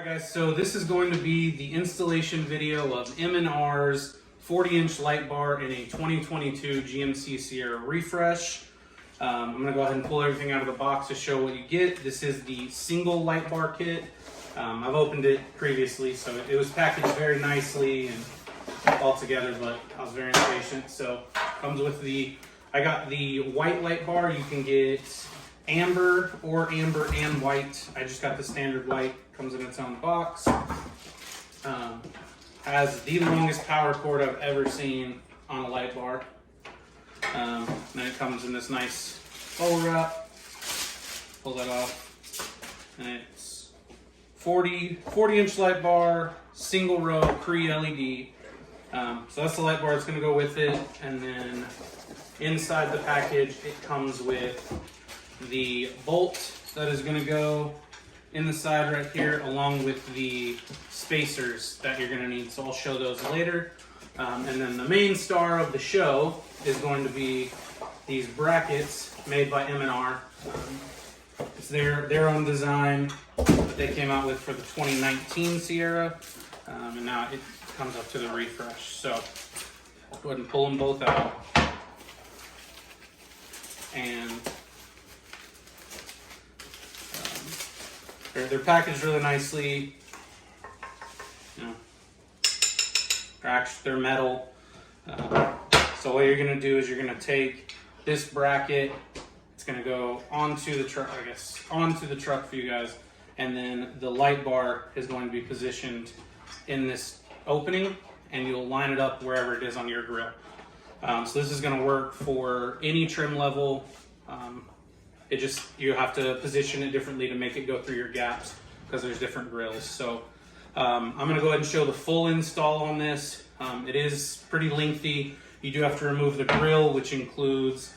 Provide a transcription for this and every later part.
Guys, so this is going to be the installation video of M&R's 40-inch light bar in a 2022 GMC Sierra refresh. I'm going to go ahead and pull everything out of the box to show what you get. This is the single light bar kit. I've opened it previously, so it was packaged very nicely and all together, but I was very impatient. So comes with I got the white light bar. You can get amber or amber and white. I just got the standard white. Comes in its own box. Has the longest power cord I've ever seen on a light bar. Then it comes in this nice bubble wrap. Pull that off. And it's 40-inch light bar, single row, pre-LED. So that's the light bar that's going to go with it. And then inside the package, it comes with the bolt that is going to go in the side right here, along with the spacers that you're going to need. So I'll show those later. And then the main star of the show is going to be these brackets made by M&R. It's their own design that they came out with for the 2019 Sierra. And now it comes up to the refresh. So I'll go ahead and pull them both out. And they're packaged really nicely. You know, they're metal. So what you're gonna do is you're gonna take this bracket. It's gonna go onto the truck, I guess, onto the truck for you guys, and then the light bar is going to be positioned in this opening, and you'll line it up wherever it is on your grill. So this is gonna work for any trim level. You have to position it differently to make it go through your gaps because there's different grills. So I'm gonna go ahead and show the full install on this. It is pretty lengthy. You do have to remove the grill, which includes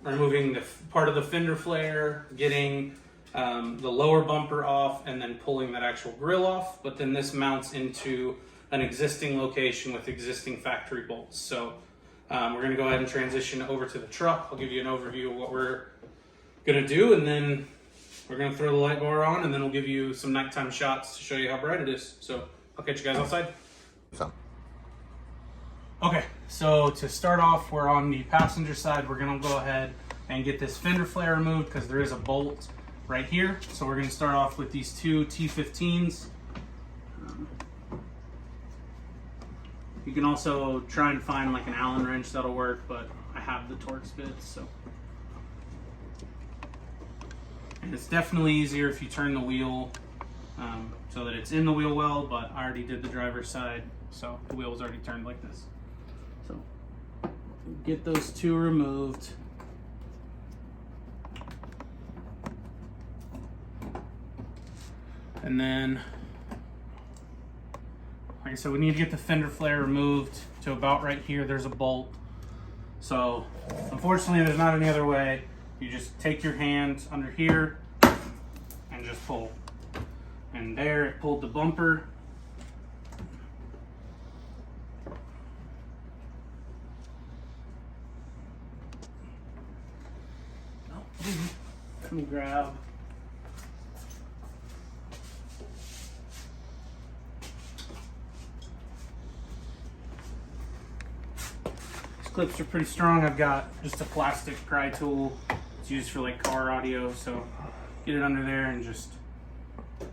removing the part of the fender flare, getting the lower bumper off, and then pulling that actual grill off. But then this mounts into an existing location with existing factory bolts. So we're gonna go ahead and transition over to the truck. I'll give you an overview of what we're gonna do, and then we're gonna throw the light bar on, and then we'll give you some nighttime shots to show you how bright it is. So I'll catch you guys outside. Okay, so to start off, we're on the passenger side. We're gonna go ahead and get this fender flare removed because there is a bolt right here. So we're gonna start off with these two T15s. You can also try and find like an Allen wrench that'll work, but I have the Torx bits, so. And it's definitely easier if you turn the wheel so that it's in the wheel well, but I already did the driver's side, so the wheel was already turned like this. So get those two removed. And then, like I said, we need to get the fender flare removed to about right here. There's a bolt. So unfortunately, there's not any other way. You just take your hand under here and just pull. And there, it pulled the bumper. Let me grab. These clips are pretty strong. I've got just a plastic pry tool. It's used for like car audio, so get it under there and just there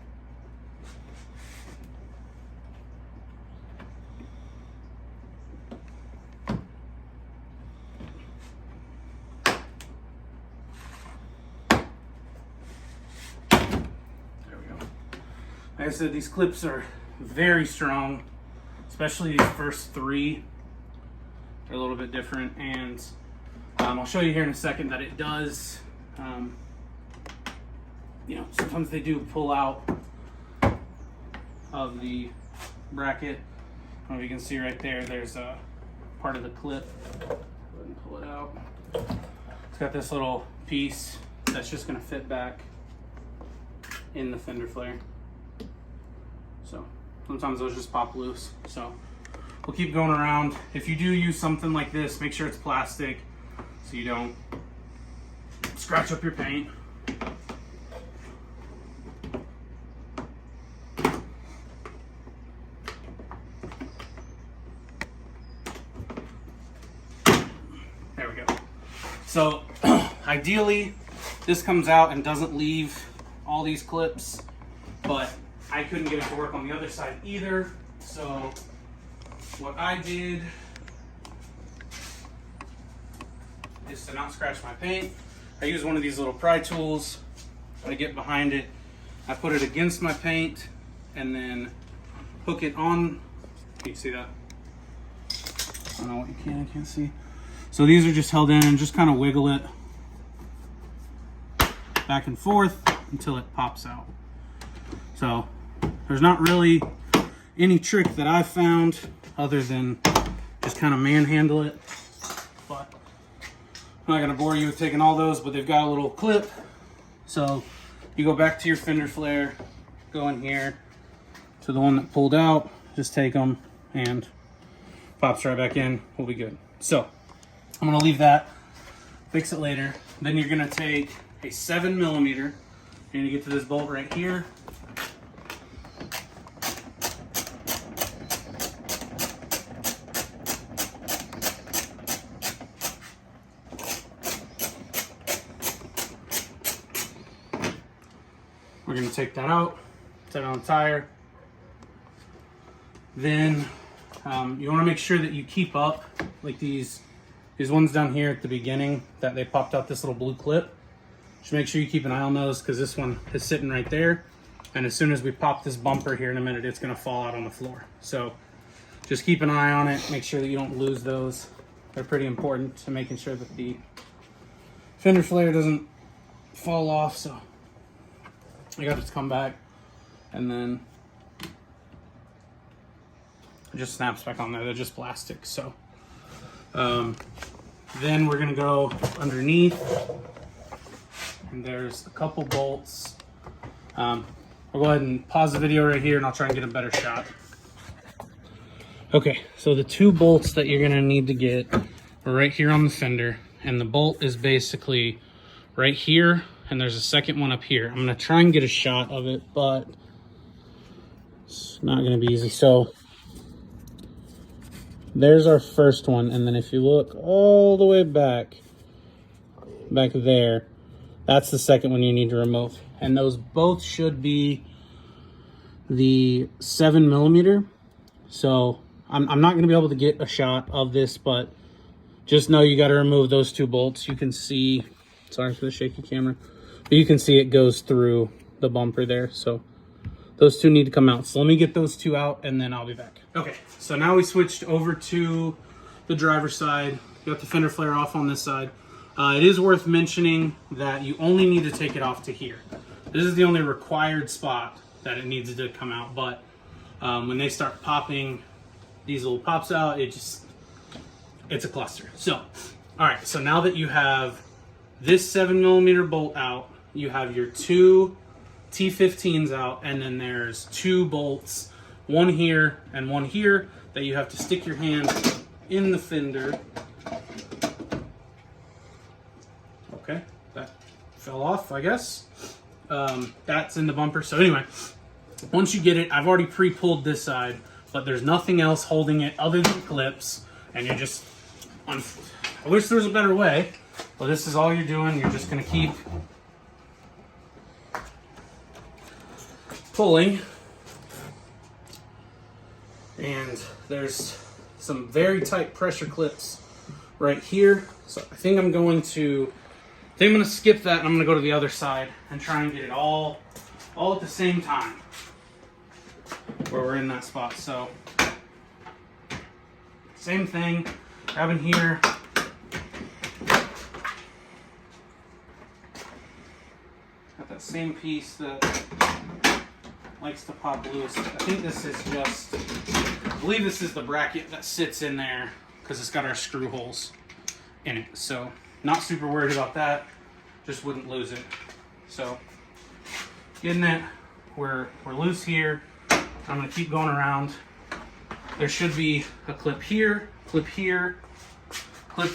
we go. Like I said, these clips are very strong, especially these first three. They're a little bit different, and I'll show you here in a second that it does, you know, sometimes they do pull out of the bracket. You can see right there, there's a part of the clip. Go ahead and pull it out. It's got this little piece that's just gonna fit back in the fender flare. So sometimes those just pop loose. So we'll keep going around. If you do use something like this, make sure it's plastic so you don't scratch up your paint. So ideally, this comes out and doesn't leave all these clips, but I couldn't get it to work on the other side either. So what I did is to not scratch my paint, I use one of these little pry tools. I get behind it, I put it against my paint, and then hook it on. Can you see that? I don't know what you can and can't see. So these are just held in, and just kind of wiggle it back and forth until it pops out. So there's not really any trick that I've found other than just kind of manhandle it. But I'm not gonna bore you with taking all those, but they've got a little clip. So you go back to your fender flare, go in here to the one that pulled out, just take them and pops right back in, we'll be good. So I'm gonna leave that, fix it later. Then you're gonna take a 7mm, you're gonna get to this bolt right here. We're gonna take that out, set it on the tire. Then you wanna make sure that you keep up, like these ones down here at the beginning that they popped out this little blue clip. Just make sure you keep an eye on those, because this one is sitting right there. And as soon as we pop this bumper here in a minute, it's gonna fall out on the floor. So just keep an eye on it, make sure that you don't lose those. They're pretty important to making sure that the fender flare doesn't fall off. So I got it to come back, and then it just snaps back on there. They're just plastic. So then we're gonna go underneath, and there's a couple bolts. I'll go ahead and pause the video right here, and I'll try and get a better shot. Okay, so the two bolts that you're gonna need to get are right here on the fender, and the bolt is basically right here, and there's a second one up here. I'm gonna try and get a shot of it, but it's not gonna be easy. So there's our first one, and then if you look all the way back there, that's the second one you need to remove. And those both should be the 7mm. So I'm not gonna be able to get a shot of this, but just know you gotta remove those two bolts. You can see, sorry for the shaky camera, but you can see it goes through the bumper there. So those two need to come out. So let me get those two out, and then I'll be back. Okay, so now we switched over to the driver's side. Got the fender flare off on this side. It is worth mentioning that you only need to take it off to here. This is the only required spot that it needs to come out, but when they start popping these little pops out, it's a cluster. So, all right, so now that you have this 7mm bolt out, you have your two T15s out, and then there's two bolts, one here and one here, that you have to stick your hand in the fender. Okay, that fell off, I guess. That's in the bumper. So anyway, once you get it, I've already pre-pulled this side, but there's nothing else holding it other than clips, and you're just, I wish there was a better way, but this is all you're doing. You're just gonna keep pulling, and there's some very tight pressure clips right here. So I think I'm gonna skip that, and I'm gonna go to the other side and try and get it all at the same time where we're in that spot. So same thing, grabbing here. Got that same piece that likes to pop loose. I think this is just, I believe this is the bracket that sits in there, because it's got our screw holes in it. So not super worried about that, just wouldn't lose it. So getting it, we're loose here. I'm gonna keep going around. There should be a clip here, clip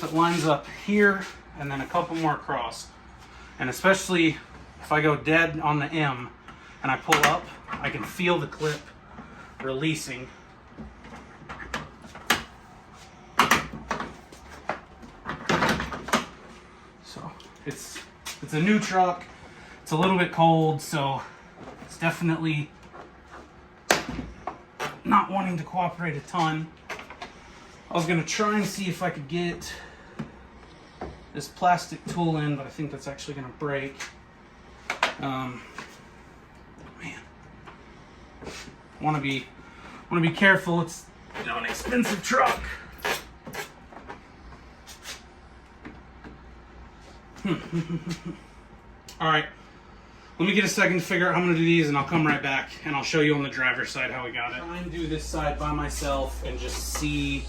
that lines up here, and then a couple more across. And especially if I go dead on the M and I pull up, I can feel the clip releasing. it's a new truck. It's a little bit cold, so it's definitely not wanting to cooperate a ton. I was gonna try and see if I could get this plastic tool in, but I think that's actually gonna break. Man, want to be careful. It's, you know, an expensive truck. All right, let me get a second to figure out how I'm gonna do these, and I'll come right back and I'll show you on the driver's side how we got it. Try and do this side by myself and just see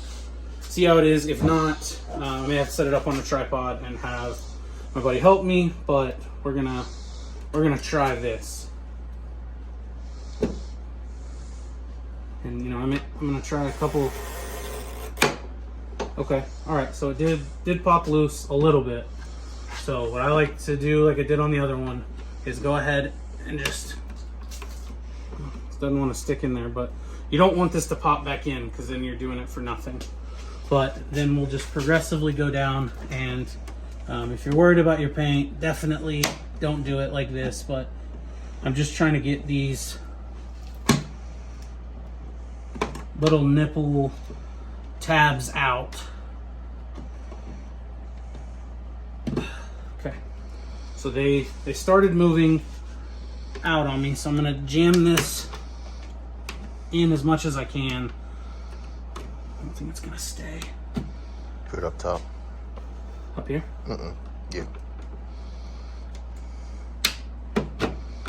how it is. If not, I may have to set it up on the tripod and have my buddy help me, but we're gonna try this. And you know, I'm gonna try a couple. Okay, all right, so it did pop loose a little bit. So what I like to do, like I did on the other one, is go ahead and just, it doesn't want to stick in there, but you don't want this to pop back in because then you're doing it for nothing. But then we'll just progressively go down, and if you're worried about your paint, definitely don't do it like this, but I'm just trying to get these little nipple tabs out. Okay, so they started moving out on me, so I'm gonna jam this in as much as I can. I don't think it's gonna stay. Put it up top. Up here? Yeah.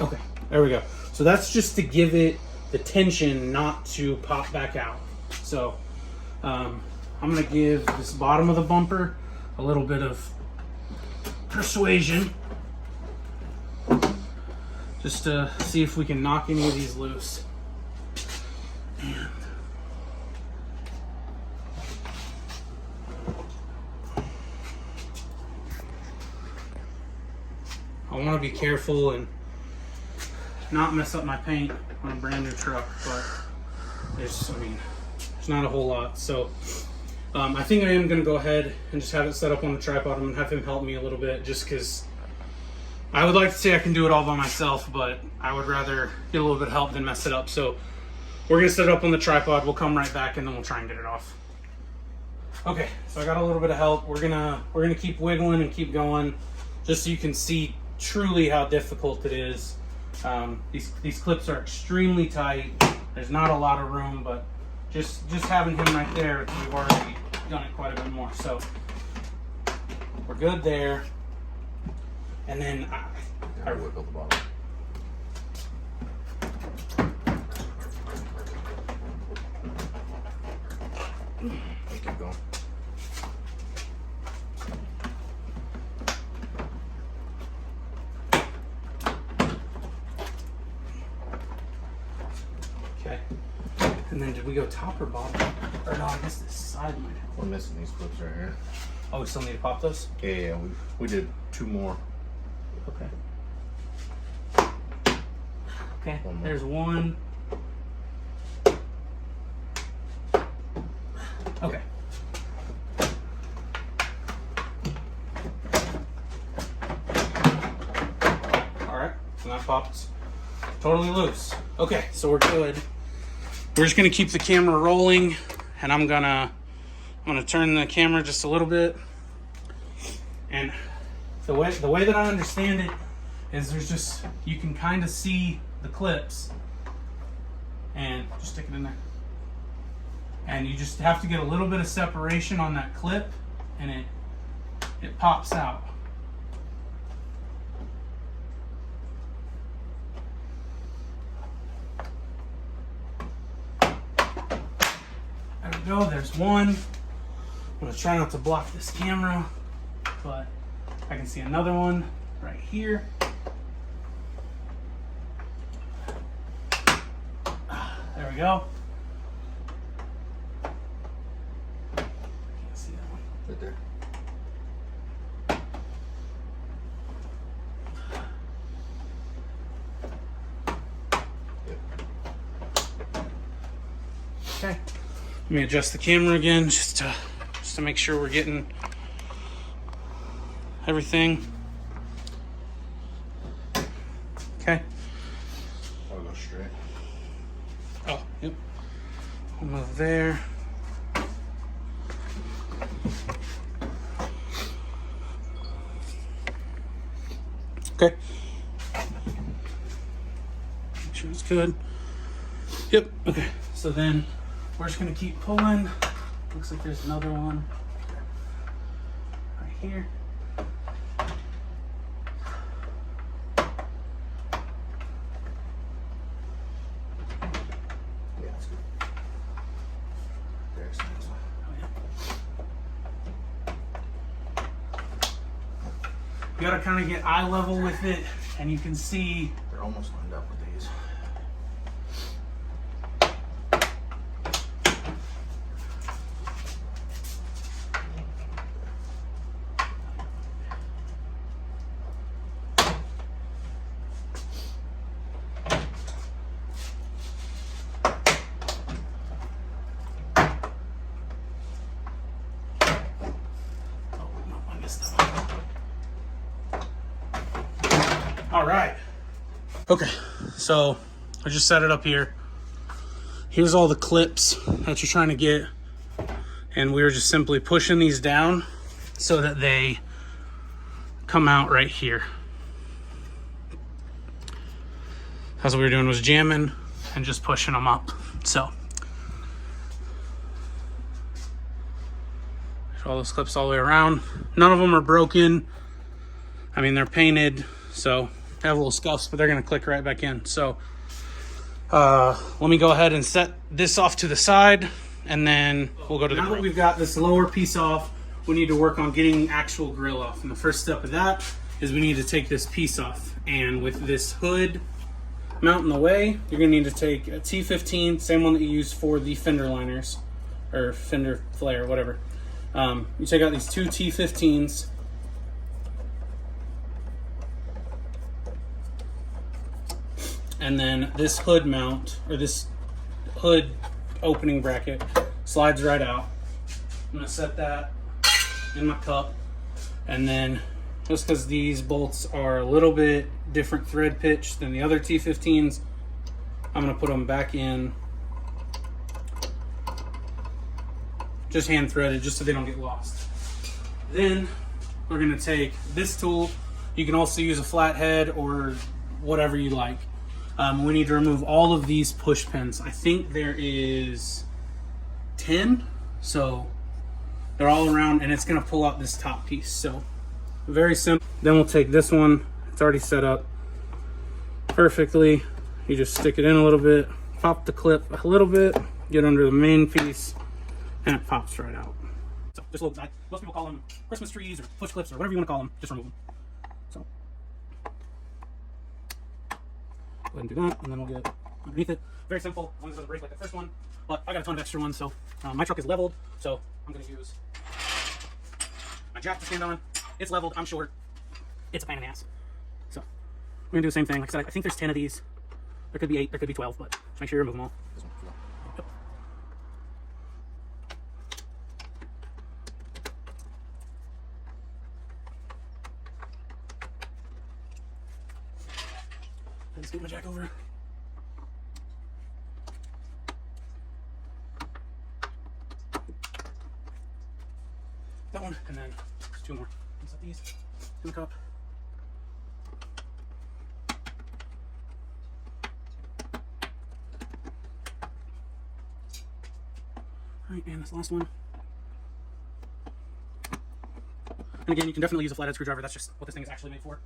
Okay, there we go. So that's just to give it the tension not to pop back out. So I'm gonna give this bottom of the bumper a little bit of persuasion, just to see if we can knock any of these loose. And I want to be careful and not mess up my paint on a brand new truck, but there's not a whole lot. So I think I am going to go ahead and just have it set up on the tripod. I'm going to have him help me a little bit, just because I would like to say I can do it all by myself, but I would rather get a little bit of help than mess it up. So we're going to set it up on the tripod. We'll come right back and then we'll try and get it off. Okay, so I got a little bit of help. We're gonna keep wiggling and keep going, just so you can see truly how difficult it is. These clips are extremely tight. There's not a lot of room, but just having him right there, we've already done it quite a bit more. So we're good there. And then I work up the bottom. Keep going. Okay. And then did we go top or bottom? Or no, I guess this side might have. We're missing these clips right here. Oh, we still need to pop those? Yeah, we did 2 more. Okay. Okay, there's one. Okay. Alright, so that popped totally loose. Okay, so we're good. We're just gonna keep the camera rolling, and I'm gonna turn the camera just a little bit. And the way that I understand it is there's just, you can kind of see the clips, and just stick it in there. And you just have to get a little bit of separation on that clip, and it pops out. There we go, there's one. I'm gonna try not to block this camera, but I can see another one right here. There we go. Can't see that one. Right there. Okay. Let me adjust the camera again just to make sure we're getting everything. Oh, yep. Almost there. Okay. Make sure it's good. Yep. Okay. So then we're just gonna keep pulling. Looks like there's another one right here. Yeah, that's good. There's this one. You gotta kind of get eye level with it, and you can see. They're almost lined up with these. All right. Okay, so I just set it up here. Here's all the clips that you're trying to get, and we're just simply pushing these down so that they come out right here. That's what we were doing, was jamming and just pushing them up. So all those clips all the way around. None of them are broken. I mean, they're painted, so they have little scuffs, but they're gonna click right back in. So let me go ahead and set this off to the side, and then we'll go to the grill. Now that we've got this lower piece off, we need to work on getting actual grill off. And the first step of that is we need to take this piece off. And with this hood mount in the way, you're gonna need to take a T15, same one that you use for the fender liners, or fender flare, whatever. You take out these two T15s, and then this hood mount, or this hood opening bracket, slides right out. I'm gonna set that in my cup, and then just because these bolts are a little bit different thread pitch than the other T15s, I'm gonna put them back in, just hand threaded, just so they don't get lost. Then we're gonna take this tool. You can also use a flathead or whatever you like. We need to remove all of these push pins. I think there is 10, so they're all around, and it's gonna pull out this top piece. So very simple. Then we'll take this one. It's already set up perfectly. You just stick it in a little bit, pop the clip a little bit, get under the main piece, and it pops right out. So just a little, most people call them Christmas trees or push clips or whatever you want to call them. Just remove them. So go ahead and do that, and then we'll get underneath it. Very simple, as long as it doesn't break like the first one. But I got a ton of extra ones, so my truck is leveled, so I'm going to use my jack to stand on. It's leveled, I'm short. It's a pain in the ass. So we're going to do the same thing. Like I said, I think there's 10 of these. There could be 8, there could be 12, but just make sure you remove them all. Yep. Let's get my jack over. That one, and then there's 2 more. Set these in the cup. All right, and this last one. And again, you can definitely use a flathead screwdriver. That's just what this thing is actually made for.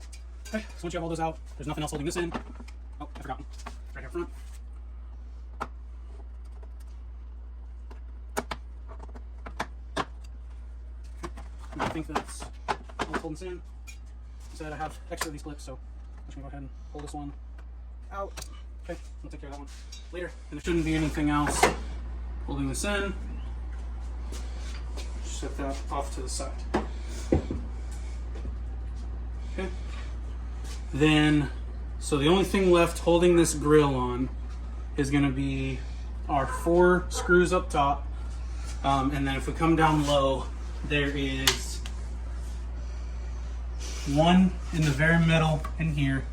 Okay, so once you have all those out, there's nothing else holding this in. Oh, I forgot one. It's right here front. And I think that's all that's holding this in. Said I have extra of these clips, so I'm just gonna go ahead and pull this one out. Okay, we'll take care of that one later. And there shouldn't be anything else holding this in. Set that off to the side. Okay. Then, so the only thing left holding this grill on is going to be our 4 screws up top. And then if we come down low, there is one in the very middle in here.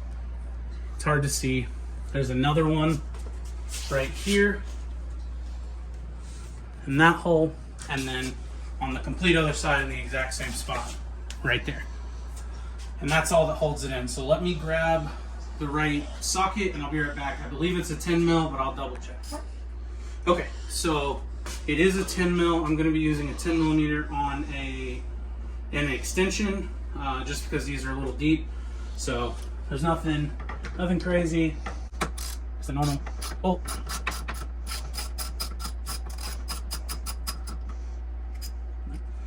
It's hard to see. There's another one right here, in that hole, and then on the complete other side in the exact same spot, right there. And that's all that holds it in. So let me grab the right socket and I'll be right back. I believe it's a 10 mil, but I'll double check. Okay, so it is a 10 mil. I'm gonna be using a 10 millimeter on an extension, just because these are a little deep. So there's nothing crazy. It's a normal bolt.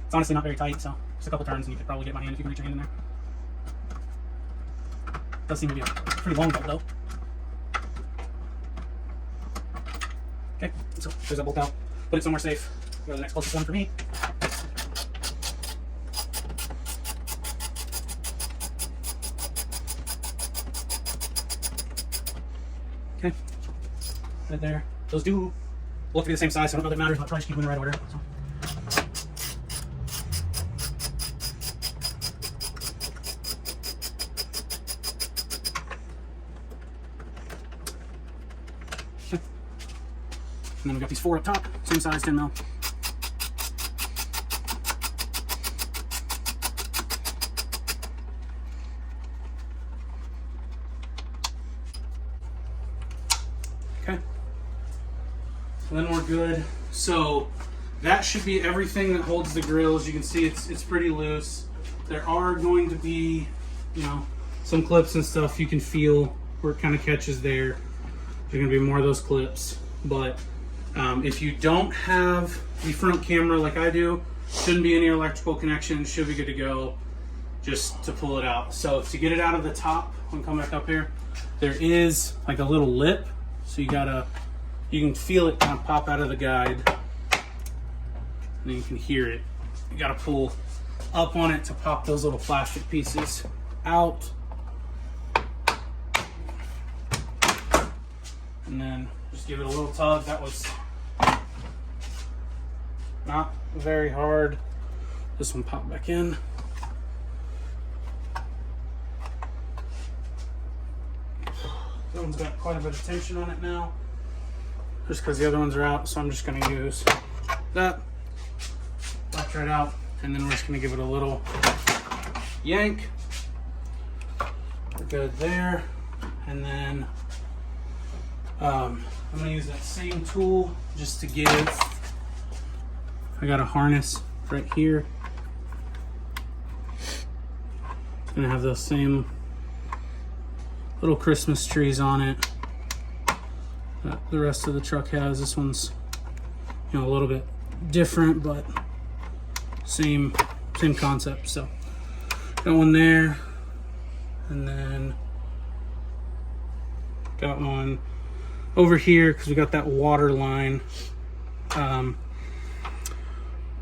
It's honestly not very tight, so just a couple turns and you could probably get my hand if you can reach your hand in there. Does seem to be a pretty long bolt though. Okay, so there's that bolt out. Put it somewhere safe. Go to the next closest one for me. Okay, right there. Those do look to be the same size, so I don't know if it matters. I'll try to keep them in the right order. So. And then we've got these 4 up top, same size, 10 mil. Okay. So then we're good. So that should be everything that holds the grill. As you can see, it's pretty loose. There are going to be, you know, some clips and stuff you can feel where it kind of catches there. There's going to be more of those clips, but if you don't have the front camera like I do, shouldn't be any electrical connections, should be good to go just to pull it out. So to get it out of the top, when we come back up here, there is like a little lip. So you can feel it kind of pop out of the guide. And then you can hear it. You gotta pull up on it to pop those little plastic pieces out. And then just give it a little tug. That was not very hard. This one popped back in. That one's got quite a bit of tension on it now, just because the other ones are out. So I'm just going to use that, pops right out, and then we're just going to give it a little yank. We're good there. And then I'm going to use that same tool just to give. I got a harness right here. It's gonna have those same little Christmas trees on it that the rest of the truck has. This one's, you know, a little bit different, but same concept. So got one there, and then got one over here because we got that water line.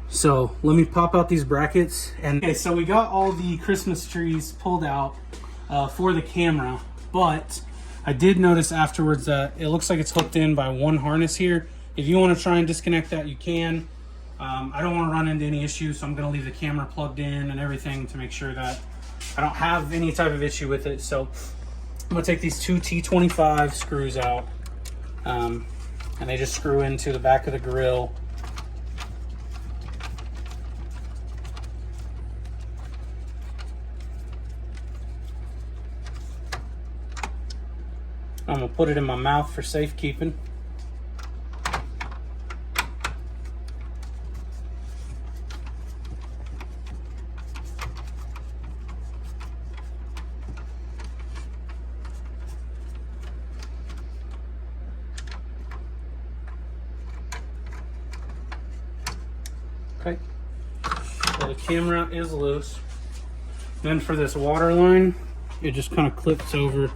So let me pop out these brackets. And okay, so we got all the Christmas trees pulled out for the camera, but I did notice afterwards that it looks like it's hooked in by one harness here. If you want to try and disconnect that, you can. I don't want to run into any issues, so I'm going to leave the camera plugged in and everything to make sure that I don't have any type of issue with it. So I'm going to take these 2 T25 screws out, and they just screw into the back of the grill. I'm gonna put it in my mouth for safekeeping. Okay, so the camera is loose. Then for this water line, it just kind of clips over.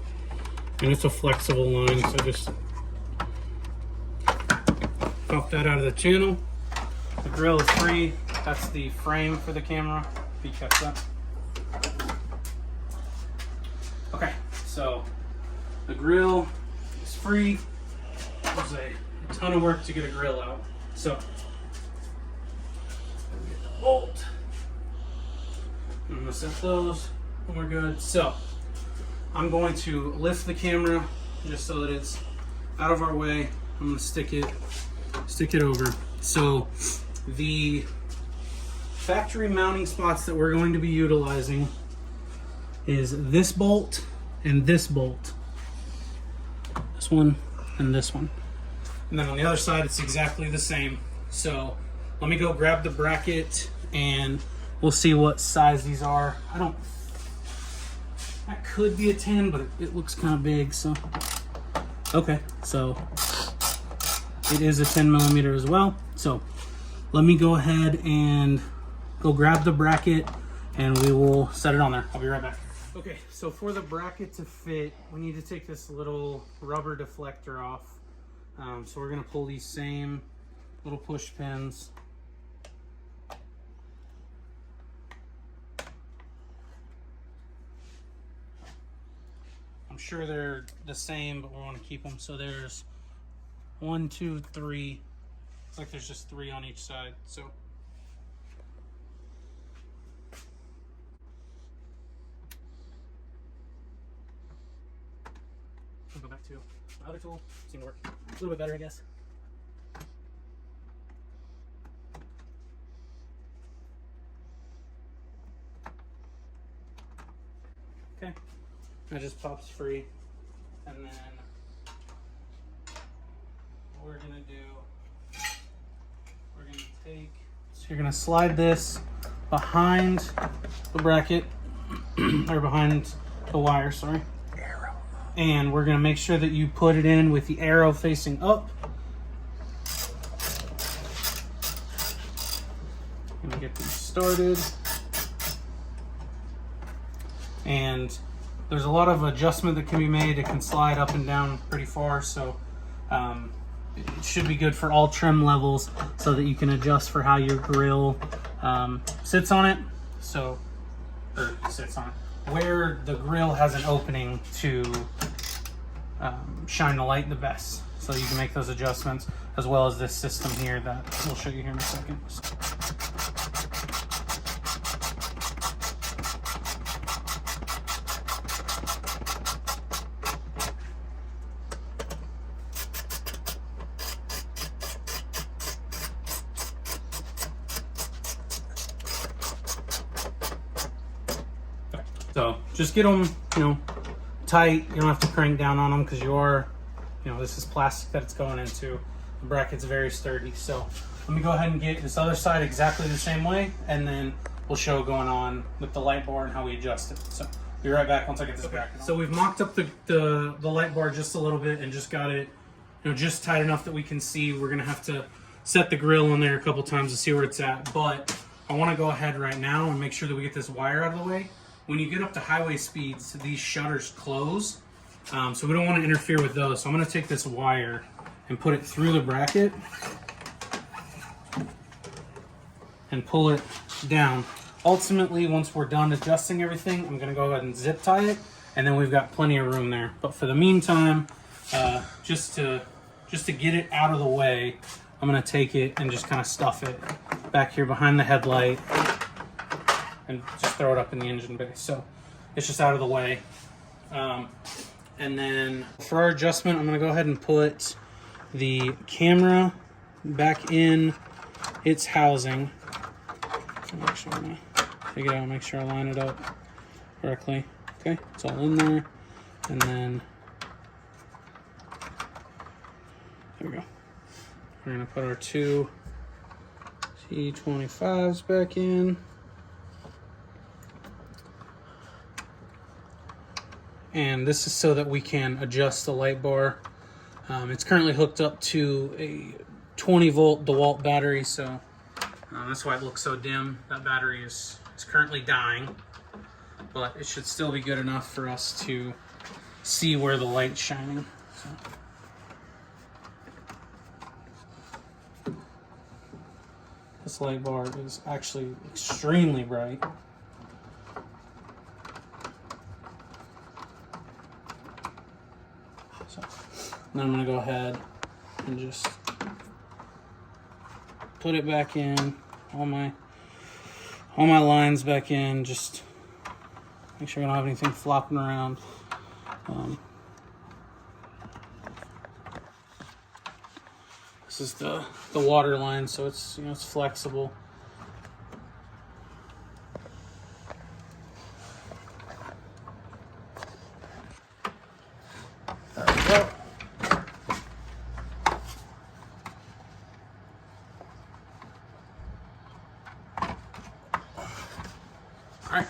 And it's a flexible line, so just pop that out of the channel. The grill is free. That's the frame for the camera, if you catch that. Okay, so the grill is free. There's a ton of work to get a grill out. So, get the bolt. I'm gonna set those, and we're good. So, I'm going to lift the camera just so that it's out of our way. I'm gonna stick it over. So the factory mounting spots that we're going to be utilizing is this bolt and this bolt. This one and this one. And then on the other side, it's exactly the same. So let me go grab the bracket and we'll see what size these are. That could be a 10, but it looks kind of big, so. Okay, so it is a 10 millimeter as well. So let me go ahead and go grab the bracket and we will set it on there. I'll be right back. Okay, so for the bracket to fit, we need to take this little rubber deflector off. So we're gonna pull these same little push pins. I'm sure they're the same, but we want to keep them. So there's 1, 2, 3. Looks like there's just 3 on each side. So I'll go back to my other tool. Seemed to work a little bit better, I guess. Okay, that just pops free, and then what we're gonna do, we're gonna take, so you're gonna slide this behind the bracket, or behind the wire, sorry. And we're gonna make sure that you put it in with the arrow facing up. I'm gonna get these started. And there's a lot of adjustment that can be made. It can slide up and down pretty far, so it should be good for all trim levels so that you can adjust for how your grill sits on it. So, or sits on it. Where the grill has an opening to shine the light the best. So you can make those adjustments, as well as this system here that we'll show you here in a second. So just get them, tight. You don't have to crank down on them because you are, this is plastic that it's going into. The bracket's very sturdy. So let me go ahead and get this other side exactly the same way, and then we'll show going on with the light bar and how we adjust it. So be right back once I get this bracket on. So we've mocked up the light bar just a little bit and just got it, just tight enough that we can see. We're gonna have to set the grill on there a couple times to see where it's at, but I want to go ahead right now and make sure that we get this wire out of the way. When you get up to highway speeds, these shutters close, so we don't want to interfere with those. So I'm going to take this wire and put it through the bracket and pull it down. Ultimately, once we're done adjusting everything, I'm going to go ahead and zip tie it, and then we've got plenty of room there. But for the meantime, just to get it out of the way, I'm going to take it and just kind of stuff it back here behind the headlight and just throw it up in the engine bay. So it's just out of the way. And then for our adjustment, I'm gonna go ahead and put the camera back in its housing. I'm actually gonna take it out and make sure I line it up correctly. Okay, it's all in there. And then, there we go. We're gonna put our 2 T25s back in. And this is so that we can adjust the light bar. It's currently hooked up to a 20 volt DeWalt battery, so that's why it looks so dim. That battery is currently dying, but it should still be good enough for us to see where the light's shining. So this light bar is actually extremely bright. Then I'm going to go ahead and just put it back in, all my lines back in, just make sure I don't have anything flopping around. This is the water line, so it's, you know, it's flexible. There we go. All right,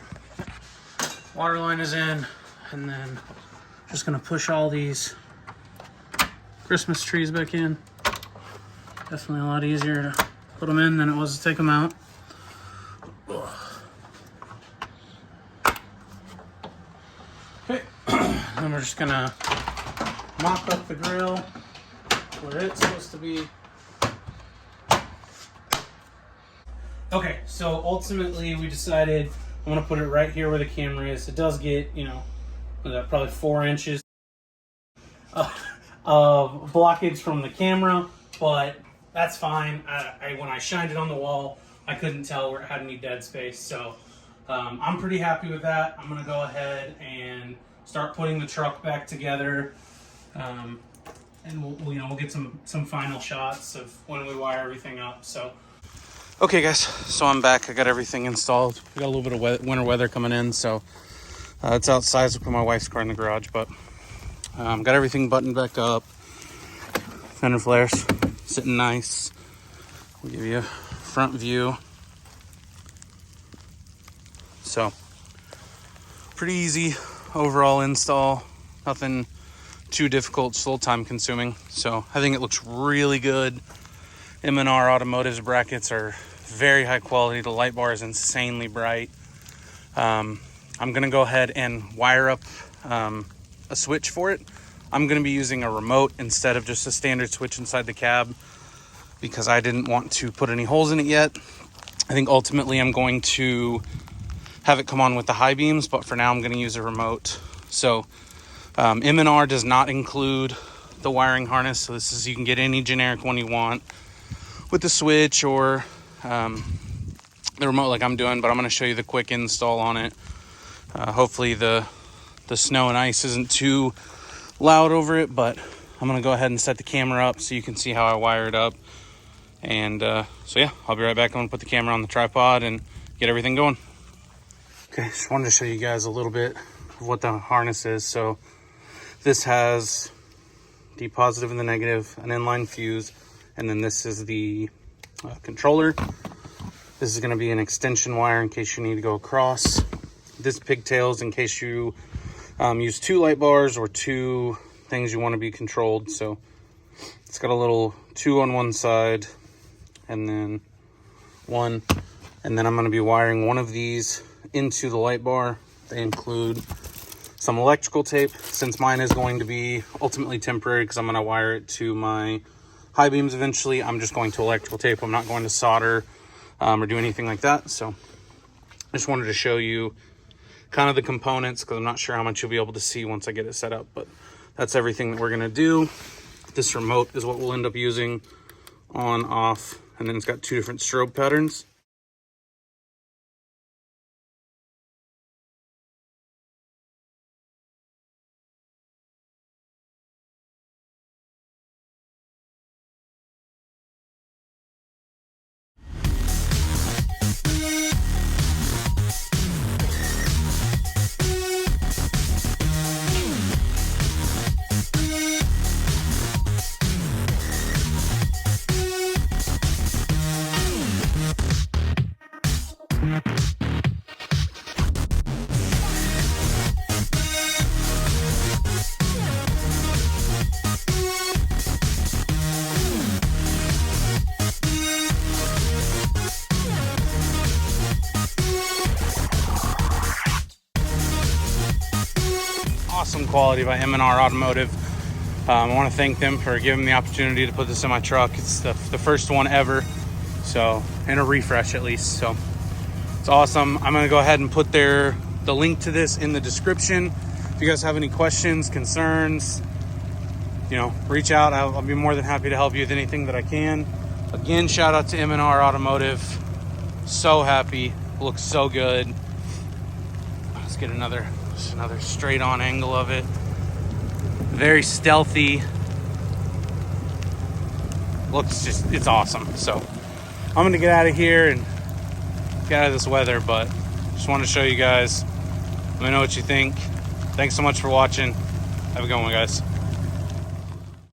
water line is in, and then just gonna push all these Christmas trees back in. Definitely a lot easier to put them in than it was to take them out. Okay, then we're just gonna mop up the grill where it's supposed to be. Okay, so ultimately we decided I'm gonna put it right here where the camera is. It does get, you know, probably 4 inches of blockage from the camera, but that's fine. When I shined it on the wall, I couldn't tell where it had any dead space, so I'm pretty happy with that. I'm gonna go ahead and start putting the truck back together, and we'll get some final shots of when we wire everything up. So, okay, guys, so I'm back. I got everything installed. We got a little bit of winter weather coming in, so it's outside. So I put my wife's car in the garage, but got everything buttoned back up. Fender flares sitting nice. We'll give you a front view. So pretty easy overall install. Nothing too difficult, just a little time consuming. So I think it looks really good. M&R Automotive's brackets are very high quality. The light bar is insanely bright. I'm gonna go ahead and wire up a switch for it. I'm gonna be using a remote instead of just a standard switch inside the cab because I didn't want to put any holes in it yet. I think ultimately I'm going to have it come on with the high beams, but for now I'm gonna use a remote. So M&R does not include the wiring harness. So this is, you can get any generic one you want with the switch or the remote like I'm doing, but I'm gonna show you the quick install on it. Hopefully the snow and ice isn't too loud over it, but I'm gonna go ahead and set the camera up so you can see how I wire it up. And so yeah, I'll be right back. I'm gonna put the camera on the tripod and get everything going. Okay, just wanted to show you guys a little bit of what the harness is. So this has the positive and the negative, an inline fuse, and then this is the controller. This is gonna be an extension wire in case you need to go across. This pigtails in case you use 2 light bars or 2 things you want to be controlled. So it's got a little 2 on one side and then 1, and then I'm going to be wiring one of these into the light bar. They include some electrical tape, since mine is going to be ultimately temporary because I'm going to wire it to my high beams eventually. I'm just going to electrical tape. I'm not going to solder or do anything like that. So I just wanted to show you kind of the components because I'm not sure how much you'll be able to see once I get it set up, but that's everything that we're gonna do. This remote is what we'll end up using on, off, and then it's got 2 different strobe patterns. Awesome quality by M&R Automotive. I want to thank them for giving me the opportunity to put this in my truck. It's the first one ever, so, and a refresh at least, so it's awesome. I'm gonna go ahead and put the link to this in the description. If you guys have any questions, concerns, you know, reach out. I'll be more than happy to help you with anything that I can. Again, shout out to M&R Automotive. So happy, looks so good. Let's get another straight on angle of it. Very stealthy. looks just, it's awesome. So I'm gonna get out of here and get out of this weather, but just want to show you guys. Let me know what you think. Thanks so much for watching. Have a good one, guys.